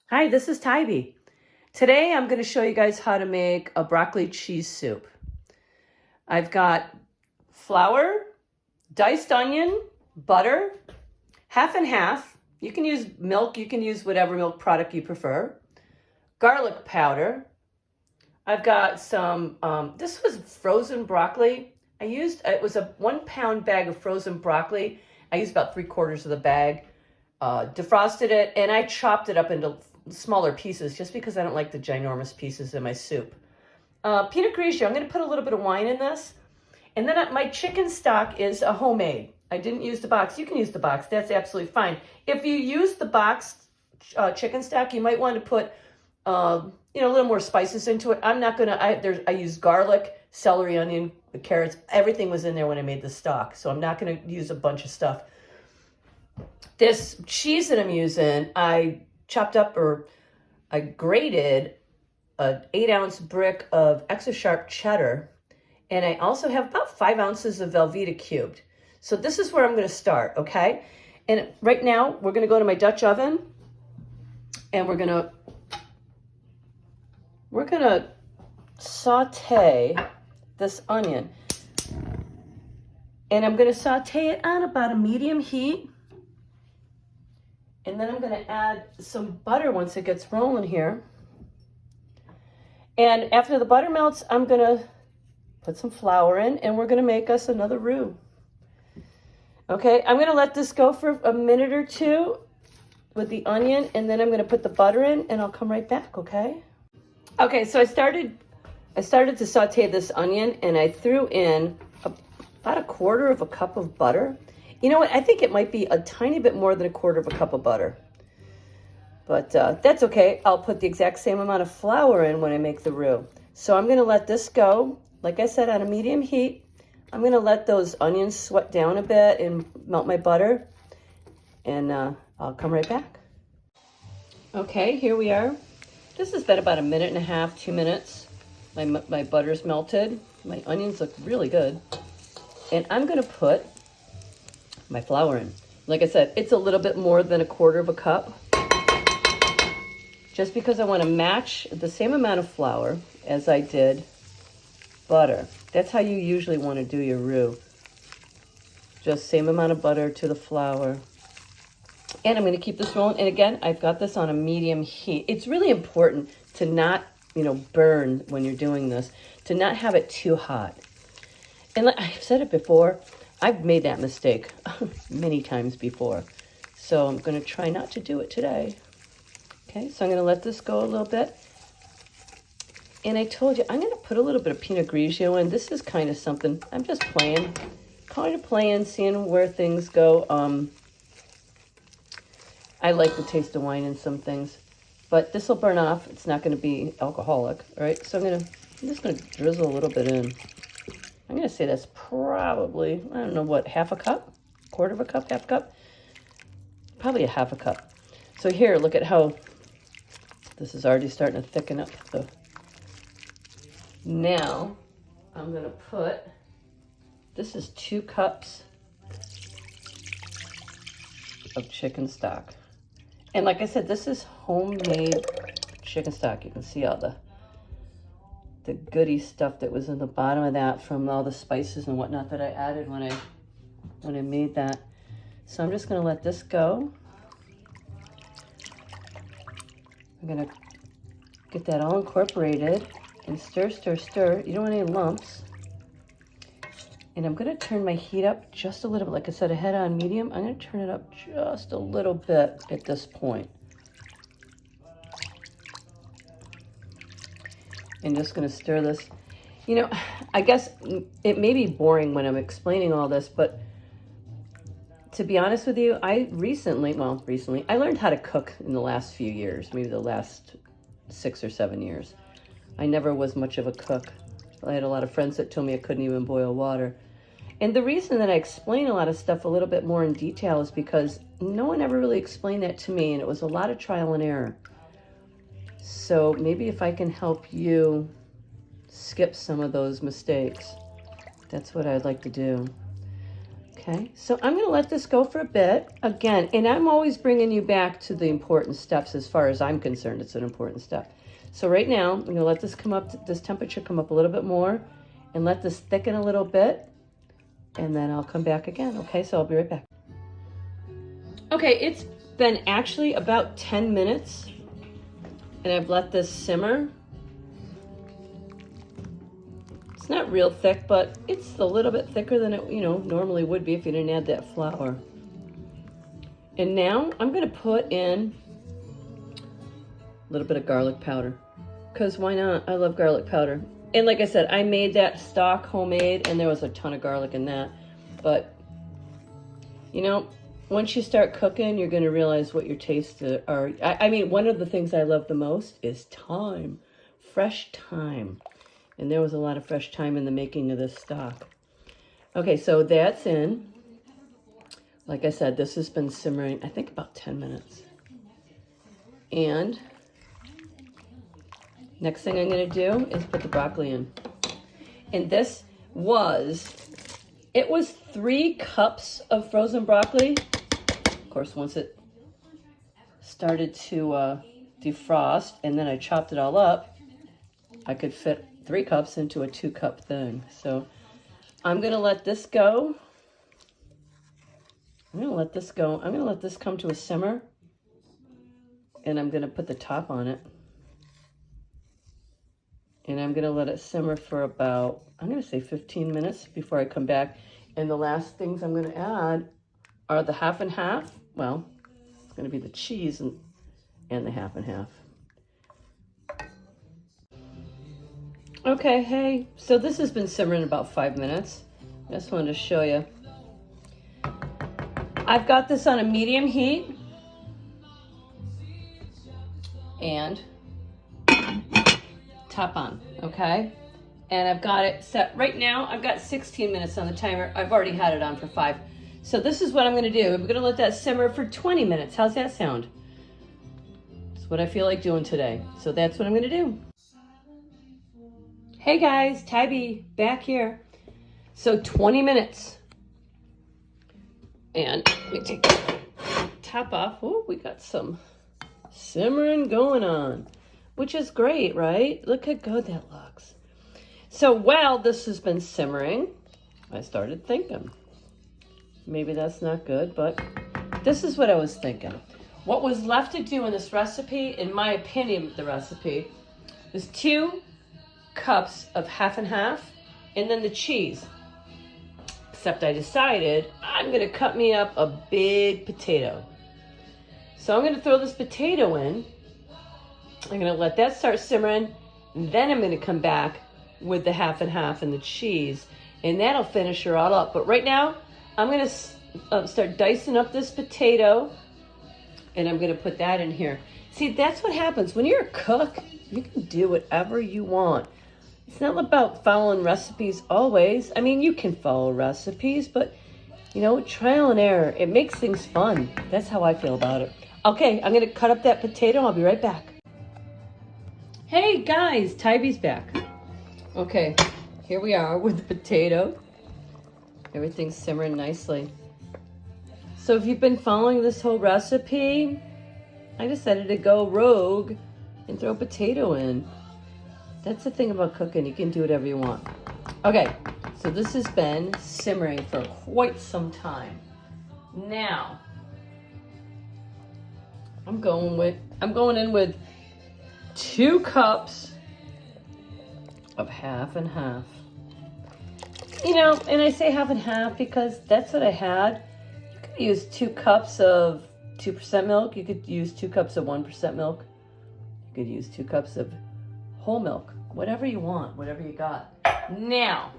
Hi, this is Tybee. Today I'm going to show you guys how to make a broccoli cheese soup. I've got flour, diced onion, butter, half and half. You can use milk, you can use whatever milk product you prefer. Garlic powder. I've got some, this was frozen broccoli. It was a 1 pound bag of frozen broccoli. I used about 3/4 of the bag, defrosted it, and I chopped it up into smaller pieces just because I don't like the ginormous pieces in my soup. Pinot Grigio, I'm going to put a little bit of wine in this. And then my chicken stock is a homemade. I didn't use the box. You can use the box. That's absolutely fine. If you use the boxed chicken stock, you might want to put a little more spices into it. I'm not going to, I use garlic, celery, onion, carrots. Everything was in there when I made the stock. So I'm not going to use a bunch of stuff. This cheese that I'm using, I chopped up or I grated an 8-ounce brick of extra sharp cheddar. And I also have about 5 ounces of Velveeta cubed. So this is where I'm going to start, okay? And right now, we're going to go to my Dutch oven. And we're going to saute this onion. And I'm going to saute it on about a medium heat. And then I'm going to add some butter once it gets rolling here. And after the butter melts, I'm going to put some flour in, and we're going to make us another roux. Okay, I'm going to let this go for a minute or two with the onion, and then I'm going to put the butter in, and I'll come right back, okay? Okay, so I started to saute this onion, and I threw in about 1/4 cup of butter. You know what? I think it might be a tiny bit more than 1/4 cup of butter. But that's okay. I'll put the exact same amount of flour in when I make the roux. So I'm going to let this go, like I said, on a medium heat. I'm going to let those onions sweat down a bit and melt my butter. And I'll come right back. Okay, here we are. This has been about 1.5, 2 minutes. My butter's melted. My onions look really good. And I'm going to put my flour in. Like I said, it's a little bit more than 1/4 cup. Just because I want to match the same amount of flour as I did butter. That's how you usually want to do your roux. Just same amount of butter to the flour. And I'm going to keep this rolling. And again, I've got this on a medium heat. It's really important to not, burn when you're doing this, to not have it too hot. And I've said it before, I've made that mistake many times before. So I'm going to try not to do it today. Okay, so I'm going to let this go a little bit. And I told you, I'm going to put a little bit of Pinot Grigio in. This is kind of something, I'm just playing, seeing where things go. I like the taste of wine in some things, but this will burn off. It's not going to be alcoholic, all right? So I'm just going to drizzle a little bit in. I'm going to say that's probably, I don't know what, 1/2 cup? 1/4 cup, 1/2 cup? Probably 1/2 cup. So here, look at how this is already starting to thicken up. Now, I'm going to put, this is 2 cups of chicken stock. And like I said, this is homemade chicken stock. You can see all the goody stuff that was in the bottom of that from all the spices and whatnot that I added when I made that. So I'm just going to let this go. I'm going to get that all incorporated and stir, stir, stir. You don't want any lumps. And I'm going to turn my heat up just a little bit. Like I said, I had it on medium. I'm going to turn it up just a little bit at this point. And just going to stir this. I guess it may be boring when I'm explaining all this, but to be honest with you, I recently, I learned how to cook in the last few years, maybe the last 6 or 7 years. I never was much of a cook. I had a lot of friends that told me I couldn't even boil water. And the reason that I explain a lot of stuff a little bit more in detail is because no one ever really explained that to me, and it was a lot of trial and error. So maybe if I can help you skip some of those mistakes, that's what I'd like to do. Okay, so I'm gonna let this go for a bit again, and I'm always bringing you back to the important steps. As far as I'm concerned, it's an important step. So right now, I'm gonna let this come up, this temperature come up a little bit more, and let this thicken a little bit, and then I'll come back again. Okay, so I'll be right back. Okay, it's been actually about 10 minutes, and I've let this simmer. It's not real thick, but it's a little bit thicker than it, normally would be if you didn't add that flour. And now I'm gonna put in a little bit of garlic powder, because why not? I love garlic powder. And like I said, I made that stock homemade, and there was a ton of garlic in that. But, once you start cooking, you're gonna realize what your tastes are. I mean, one of the things I love the most is thyme, fresh thyme. And there was a lot of fresh thyme in the making of this stock. Okay, so that's in. Like I said, this has been simmering, I think, about 10 minutes. And next thing I'm going to do is put the broccoli in. And it was 3 cups of frozen broccoli. Of course, once it started to defrost, and then I chopped it all up, I could fit 3 cups into a 2-cup thing. So I'm gonna let this go. I'm gonna let this come to a simmer, and I'm gonna put the top on it. And I'm gonna let it simmer for about, I'm gonna say 15 minutes before I come back. And the last things I'm gonna add are the half and half. Well, it's gonna be the cheese and the half and half. Okay, hey, so this has been simmering about 5 minutes. I just wanted to show you. I've got this on a medium heat. And top on, okay? And I've got it set right now. I've got 16 minutes on the timer. I've already had it on for 5. So this is what I'm gonna do. I'm gonna let that simmer for 20 minutes. How's that sound? It's what I feel like doing today. So that's what I'm gonna do. Hey guys, Tabby back here. So 20 minutes. And let me take the top off. Oh, we got some simmering going on, which is great, right? Look how good that looks. So while this has been simmering, I started thinking, maybe that's not good, but this is what I was thinking. What was left to do in this recipe, in my opinion, the recipe, is 2 cups of half and half, and then the cheese. Except I decided I'm gonna cut me up a big potato. So I'm gonna throw this potato in. I'm gonna let that start simmering. Then I'm gonna come back with the half and half and the cheese, and that'll finish her all up. But right now, I'm gonna start dicing up this potato, and I'm gonna put that in here. See, that's what happens when you're a cook. You can do whatever you want. It's not about following recipes always. I mean, you can follow recipes, but trial and error. It makes things fun. That's how I feel about it. Okay, I'm gonna cut up that potato. I'll be right back. Hey guys, Tybee's back. Okay, here we are with the potato. Everything's simmering nicely. So if you've been following this whole recipe, I decided to go rogue and throw a potato in. That's the thing about cooking. You can do whatever you want. Okay, so this has been simmering for quite some time. Now, I'm going in with 2 cups of half and half. And I say half and half because that's what I had. You could use 2 cups of 2% milk. You could use 2 cups of 1% milk. You could use 2 cups of whole milk. Whatever you want, whatever you got. Now,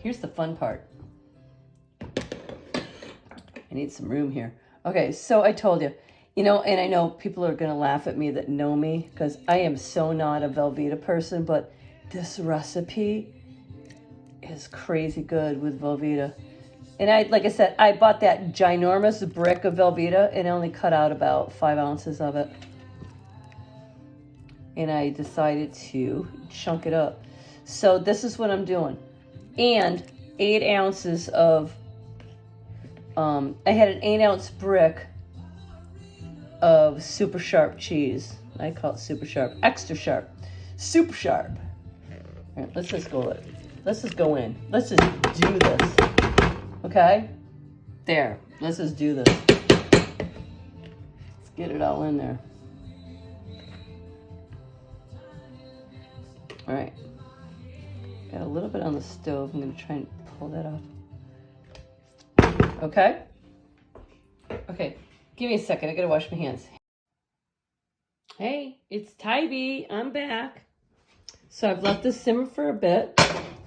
here's the fun part. I need some room here. Okay, so I told you, and I know people are going to laugh at me that know me because I am so not a Velveeta person, but this recipe is crazy good with Velveeta. And like I said, I bought that ginormous brick of Velveeta and I only cut out about 5 ounces of it. And I decided to chunk it up. So this is what I'm doing. And 8 ounces of I had an 8-ounce brick of super sharp cheese. I call it super sharp, extra sharp, super sharp. All right, let's just go. Let's just go in. Let's just do this. Okay, there. Let's just do this. Let's get it all in there. All right. Got a little bit on the stove. I'm gonna try and pull that off. Okay. Okay. Give me a second. I gotta wash my hands. Hey, it's Tybee. I'm back. So I've let this simmer for a bit.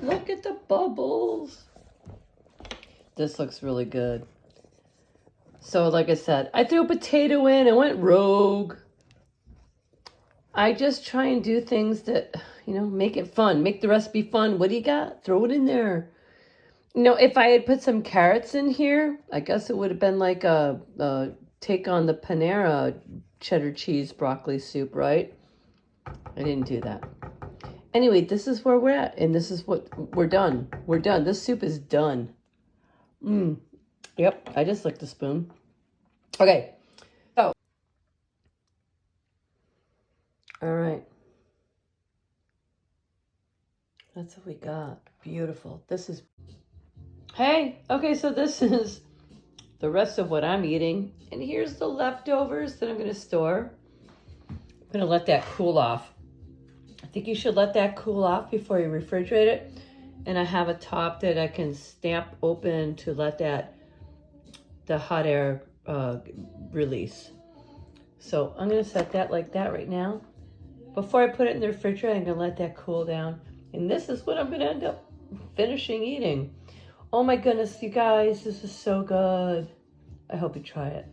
Look at the bubbles. This looks really good. So like I said, I threw a potato in. I went rogue. I just try and do things that, make it fun. Make the recipe fun. What do you got? Throw it in there. If I had put some carrots in here, I guess it would have been like a take on the Panera cheddar cheese broccoli soup, right? I didn't do that. Anyway, this is where we're at, and this is what we're done. We're done. This soup is done. Yep, I just licked the spoon. Okay, so. All right. That's what we got. Beautiful. This is... Hey, okay, so this is the rest of what I'm eating. And here's the leftovers that I'm going to store. I'm going to let that cool off. I think you should let that cool off before you refrigerate it. And I have a top that I can stamp open to let the hot air release. So I'm going to set that like that right now. Before I put it in the refrigerator, I'm going to let that cool down. And this is what I'm going to end up finishing eating. Oh my goodness, you guys, this is so good. I hope you try it.